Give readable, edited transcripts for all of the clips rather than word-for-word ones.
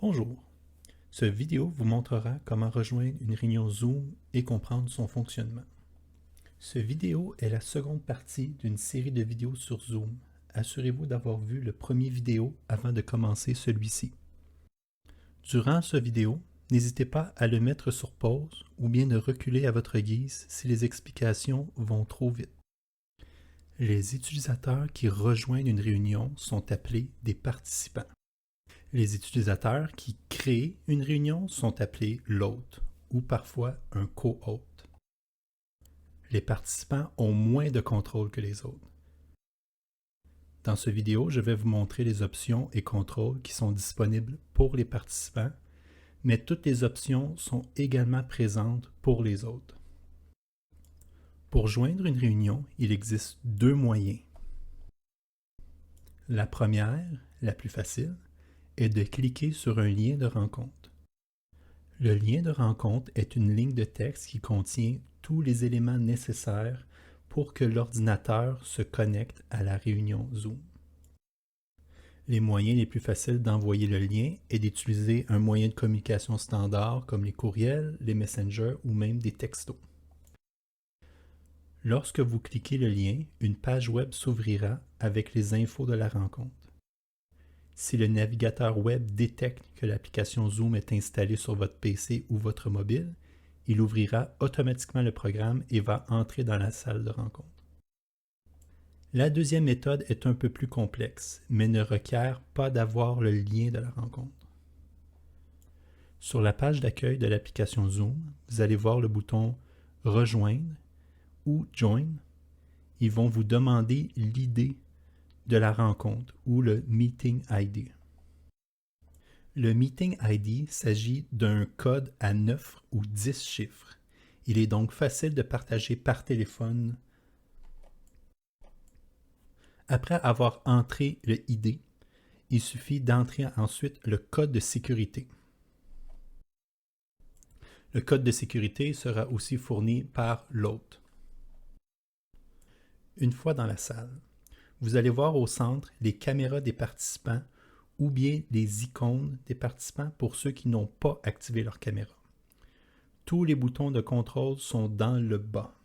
Bonjour, cette vidéo vous montrera comment rejoindre une réunion Zoom et comprendre son fonctionnement. Cette vidéo est la seconde partie d'une série de vidéos sur Zoom. Assurez-vous d'avoir vu le premier vidéo avant de commencer celui-ci. Durant cette vidéo, n'hésitez pas à le mettre sur pause ou bien de reculer à votre guise si les explications vont trop vite. Les utilisateurs qui rejoignent une réunion sont appelés des participants. Les utilisateurs qui créent une réunion sont appelés l'hôte ou parfois un co-hôte. Les participants ont moins de contrôle que les autres. Dans cette vidéo, je vais vous montrer les options et contrôles qui sont disponibles pour les participants, mais toutes les options sont également présentes pour les autres. Pour joindre une réunion, il existe deux moyens. La première, la plus facile, est de cliquer sur un lien de rencontre. Le lien de rencontre est une ligne de texte qui contient tous les éléments nécessaires pour que l'ordinateur se connecte à la réunion Zoom. Les moyens les plus faciles d'envoyer le lien est d'utiliser un moyen de communication standard comme les courriels, les messengers ou même des textos. Lorsque vous cliquez le lien, une page web s'ouvrira avec les infos de la rencontre. Si le navigateur web détecte que l'application Zoom est installée sur votre PC ou votre mobile, il ouvrira automatiquement le programme et va entrer dans la salle de rencontre. La deuxième méthode est un peu plus complexe, mais ne requiert pas d'avoir le lien de la rencontre. Sur la page d'accueil de l'application Zoom, vous allez voir le bouton « Rejoindre » ou « Join ». Ils vont vous demander l'idée de la rencontre ou le Meeting ID. Le Meeting ID s'agit d'un code à 9 ou 10 chiffres. Il est donc facile de partager par téléphone. Après avoir entré le ID, il suffit d'entrer ensuite le code de sécurité. Le code de sécurité sera aussi fourni par l'hôte. Une fois dans la salle, vous allez voir au centre les caméras des participants ou bien les icônes des participants pour ceux qui n'ont pas activé leur caméra. Tous les boutons de contrôle sont dans le bas.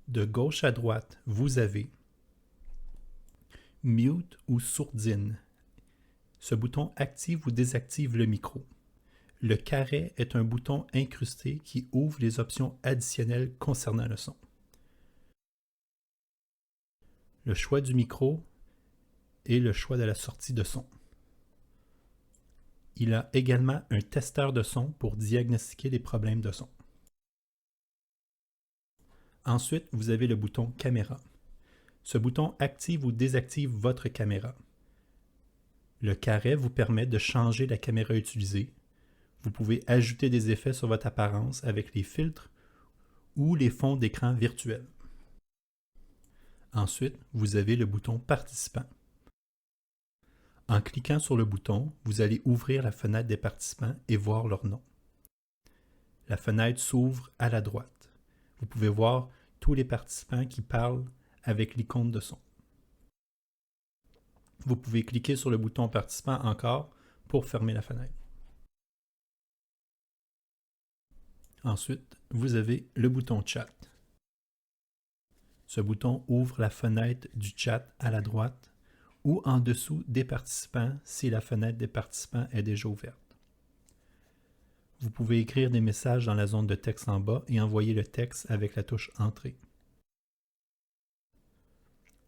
De gauche à droite, vous avez Mute ou sourdine. Ce bouton active ou désactive le micro. Le carré est un bouton incrusté qui ouvre les options additionnelles concernant le son. Le choix du micro et le choix de la sortie de son. Il a également un testeur de son pour diagnostiquer les problèmes de son. Ensuite, vous avez le bouton caméra. Ce bouton active ou désactive votre caméra. Le carré vous permet de changer la caméra utilisée. Vous pouvez ajouter des effets sur votre apparence avec les filtres ou les fonds d'écran virtuels. Ensuite, vous avez le bouton participant. En cliquant sur le bouton, vous allez ouvrir la fenêtre des participants et voir leur nom. La fenêtre s'ouvre à la droite. Vous pouvez voir tous les participants qui parlent avec l'icône de son. Vous pouvez cliquer sur le bouton participant encore pour fermer la fenêtre. Ensuite, vous avez le bouton chat. Ce bouton ouvre la fenêtre du chat à la droite ou en dessous des participants si la fenêtre des participants est déjà ouverte. Vous pouvez écrire des messages dans la zone de texte en bas et envoyer le texte avec la touche Entrée.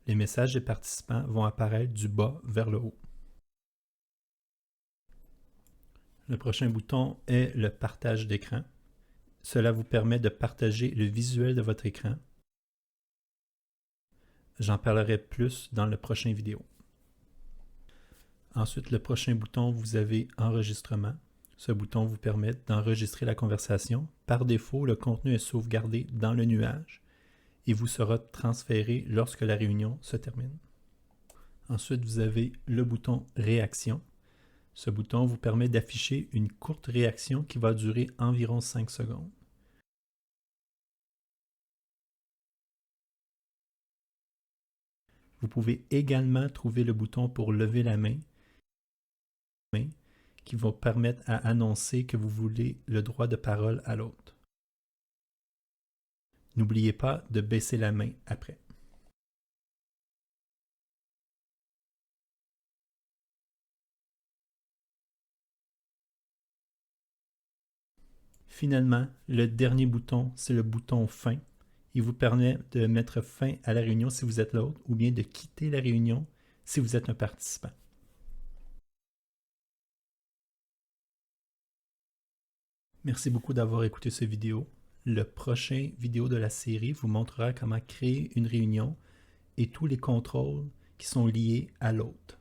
Les messages des participants vont apparaître du bas vers le haut. Le prochain bouton est le partage d'écran. Cela vous permet de partager le visuel de votre écran. J'en parlerai plus dans la prochaine vidéo. Ensuite, le prochain bouton, vous avez Enregistrement. Ce bouton vous permet d'enregistrer la conversation. Par défaut, le contenu est sauvegardé dans le nuage et vous sera transféré lorsque la réunion se termine. Ensuite, vous avez le bouton Réaction. Ce bouton vous permet d'afficher une courte réaction qui va durer environ 5 secondes. Vous pouvez également trouver le bouton pour lever la main qui vont permettre à annoncer que vous voulez le droit de parole à l'autre. N'oubliez pas de baisser la main après. Finalement, le dernier bouton, c'est le bouton fin. Il vous permet de mettre fin à la réunion si vous êtes l'autre ou bien de quitter la réunion si vous êtes un participant. Merci beaucoup d'avoir écouté cette vidéo. Le prochain vidéo de la série vous montrera comment créer une réunion et tous les contrôles qui sont liés à l'hôte.